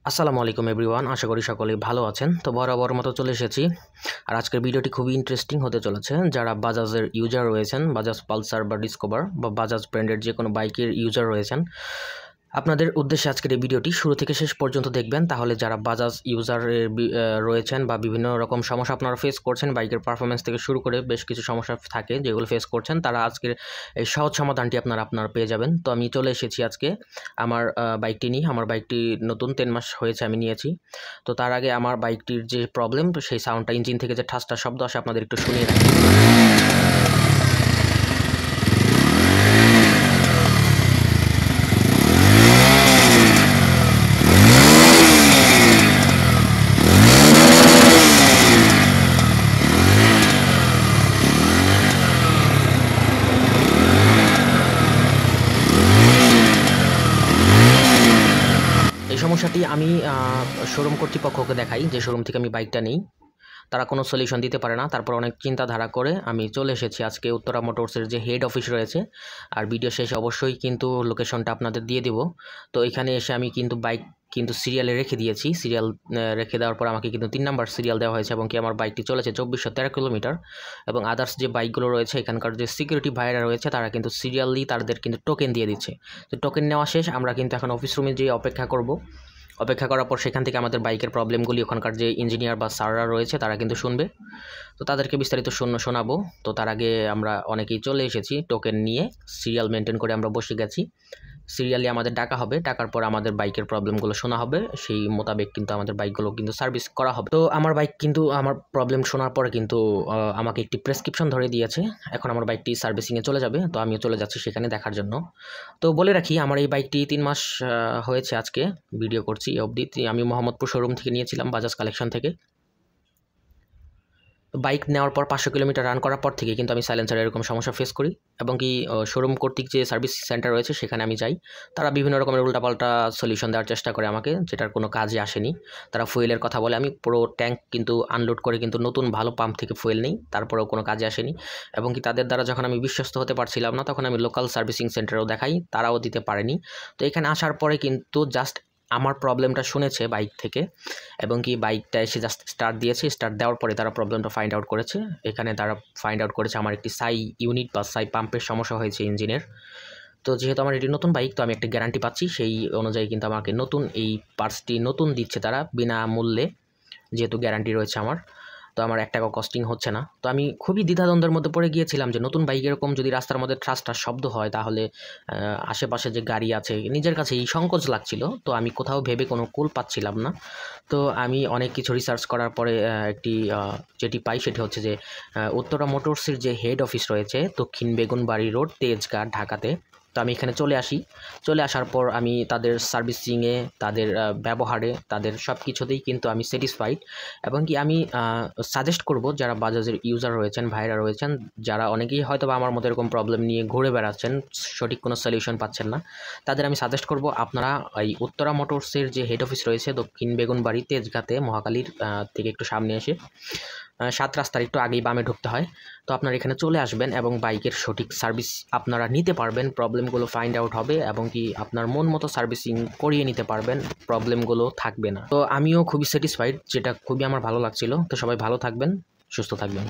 আসসালামু আলাইকুম এভরিওয়ান, আশা করি সকলেই ভালো আছেন। তো বরাবর মতো চলে এসেছি। আর আজকের ভিডিওটি খুবই ইন্টারেস্টিং হতে চলেছে। যারা বাজাজের ইউজার রয়েছেন, বাজাজ পালসার বা ডিসকভার বা বাজাজ ব্র্যান্ডের যে কোনো বাইকের ইউজার রয়েছেন, আপনাদের উদ্দেশ্যে আজকের এই ভিডিওটি শুরু থেকে শেষ পর্যন্ত দেখবেন। তাহলে যারা বাজাজ ইউজারের রয়েছেন বা বিভিন্ন রকম সমস্যা আপনারা ফেস করছেন, বাইকের পারফরমেন্স থেকে শুরু করে বেশ কিছু সমস্যা থাকে যেগুলো ফেস করছেন, তারা আজকের এই সহজ সমাধানটি আপনারা পেয়ে যাবেন। তো আমি চলে এসেছি আজকে আমার বাইকটি নিয়ে। আমার বাইকটি নতুন 3 মাস হয়েছে আমি নিয়েছি। তো তার আগে আমার বাইকটির যে প্রবলেম, তো সেই সাউন্ডটা, ইঞ্জিন থেকে যে ঠাসটা শব্দ আসে, আপনাদের একটু শুনিয়ে রাখি। এই সমস্যাটি আমি শোরুম কর্তৃপক্ষকে দেখাই, যে শোরুম থেকে আমি বাইকটা নিই। তারা কোনো সলিউশন দিতে পারে না। তারপর অনেক চিন্তাধারা করে আমি চলে এসেছি আজকে উত্তরা মোটরসের যে হেড অফিস রয়েছে। আর ভিডিও শেষে অবশ্যই কিন্তু লোকেশনটা আপনাদের দিয়ে দেব। তো এখানে এসে আমি কিন্তু বাইক সিরিয়ালে রেখে দিয়েছি। সিরিয়াল রেখে দেওয়ার পর আমাকে কিন্তু 3 নাম্বার সিরিয়াল দেওয়া হয়েছে এবং কি আমার বাইকটি চলেছে 2413 কিলোমিটার। এবং আদার্স যে বাইকগুলো রয়েছে, এখানকার যে সিকিউরিটি ভাইরা রয়েছে, তারা কিন্তু সিরিয়ালি তাদের কিন্তু টোকেন দিয়ে দিচ্ছে। তো টোকেন নেওয়া শেষ, আমরা কিন্তু এখন অফিস রুমে যেয়ে অপেক্ষা করব। অপেক্ষা করার পর সেখান থেকে আমাদের বাইকের প্রবলেমগুলি ওখানকার যে ইঞ্জিনিয়ার বা স্যাররা রয়েছে তারা কিন্তু শুনবে। তো তাদেরকে বিস্তারিত শোনাবো। তো তার আগে আমরা অনেকেই চলে এসেছি টোকেন নিয়ে, সিরিয়াল মেনটেন করে আমরা বসে গেছি। সিরিয়ালি আমাদের ডাকা হবে, ডাকার পর আমাদের বাইকের প্রবলেমগুলো শোনা হবে, সেই মোতাবেক কিন্তু আমাদের বাইকগুলো কিন্তু সার্ভিস করা হবে। তো আমার বাইক কিন্তু আমার প্রবলেম শোনার পরে কিন্তু আমাকে একটি প্রেসক্রিপশন ধরে দিয়েছে। এখন আমার বাইকটি সার্ভিসিংয়ে চলে যাবে, তো আমিও চলে যাচ্ছি সেখানে দেখার জন্য। তো বলে রাখি, আমার এই বাইকটি 3 মাস হয়েছে আজকে ভিডিও করছি অবধি। আমি মোহাম্মদপুর শোরুম থেকে নিয়েছিলাম, বাজাজ কালেকশন থেকে। বাইক নেওয়ার পর 500 কিলোমিটার রান করার পর থেকে কিন্তু আমি সাইলেন্সারে এরকম সমস্যা ফেস করি এবং কি শোরুম কর্তৃক যে সার্ভিস সেন্টার রয়েছে সেখানে আমি যাই। তারা বিভিন্ন রকমের উল্টাপাল্টা সলিউশন দেওয়ার চেষ্টা করে আমাকে, যেটার কোনো কাজে আসেনি। তারা ফুয়েলের কথা বলে, আমি পুরো ট্যাঙ্ক কিন্তু আনলোড করে কিন্তু নতুন ভালো পাম্প থেকে ফুয়েল নেই, তারপরেও কোনো কাজে আসেনি। এবং কি তাদের দ্বারা যখন আমি বিশ্বস্ত হতে পারছিলাম না, তখন আমি লোকাল সার্ভিসিং সেন্টারেও দেখাই, তারাও দিতে পারেনি। তো এখানে আসার পরে কিন্তু জাস্ট আমার প্রবলেমটা শুনেছে বাইক থেকে এবং কি বাইকটা এসে জাস্ট স্টার্ট দিয়েছে। স্টার্ট দেওয়ার পরে তারা প্রবলেমটা ফাইন্ড আউট করেছে। এখানে তারা ফাইন্ড আউট করেছে আমার একটি সাই ইউনিট বা সাই পাম্পের সমস্যা হয়েছে ইঞ্জিনের। তো যেহেতু আমার এটি নতুন বাইক, তো আমি একটা গ্যারান্টি পাচ্ছি, সেই অনুযায়ী কিন্তু আমাকে নতুন এই পার্টসটি নতুন দিচ্ছে তারা বিনামূল্যে, যেহেতু গ্যারান্টি রয়েছে আমার। তো আমার 1 টাকাও কস্টিং হচ্ছে না। তো আমি খুবই দ্বিধাদ্বন্দ্বের মধ্যে পড়ে গিয়েছিলাম যে নতুন বাইক এরকম যদি রাস্তার মধ্যে ঠাস শব্দ হয়, তাহলে আশেপাশে যে গাড়ি আছে, নিজের কাছে এই সংকোচ লাগছিল। তো আমি কোথাও ভেবে কোনো কুল পাচ্ছিলাম না। তো আমি অনেক কিছু রিসার্চ করার পরে যেটি পাই সেটি হচ্ছে যে উত্তরা মোটরসের যে হেড অফিস রয়েছে দক্ষিণ বেগুনবাড়ি রোড, তেজগাঁ, ঢাকাতে। তো আমি এখানে চলে আসি। চলে আসার পর আমি তাদের সার্ভিসিংয়ে, তাদের ব্যবহারে, তাদের সব কিছুতেই কিন্তু আমি স্যাটিসফাইড। এবং কি আমি সাজেস্ট করব, যারা বাজাজের ইউজার রয়েছেন, ভাইরা রয়েছেন, যারা অনেকেই হয়তো বা আমার মতো এরকম প্রবলেম নিয়ে ঘুরে বেড়াচ্ছেন, সঠিক কোনো সলিউশন পাচ্ছেন না, তাদের আমি সাজেস্ট করব আপনারা এই উত্তরা মোটরসের যে হেড অফিস রয়েছে দক্ষিণ বেগুনবাড়ি, তেজগাঁতে, মহাখালীর থেকে একটু সামনে এসে 7 রাস্তার একটু আগেই বামে ঢুকতে হয়। তো আপনারা এখানে চলে আসবেন এবং বাইকের সঠিক সার্ভিস আপনারা নিতে পারবেন। প্রবলেমগুলো ফাইন্ড আউট হবে এবং কি আপনার মন মতো সার্ভিসিং করিয়ে নিতে পারবেন, প্রবলেমগুলো থাকবে না। তো আমিও খুবই স্যাটিসফাইড, যেটা খুবই আমার ভালো লাগছিল। তো সবাই ভালো থাকবেন, সুস্থ থাকবেন।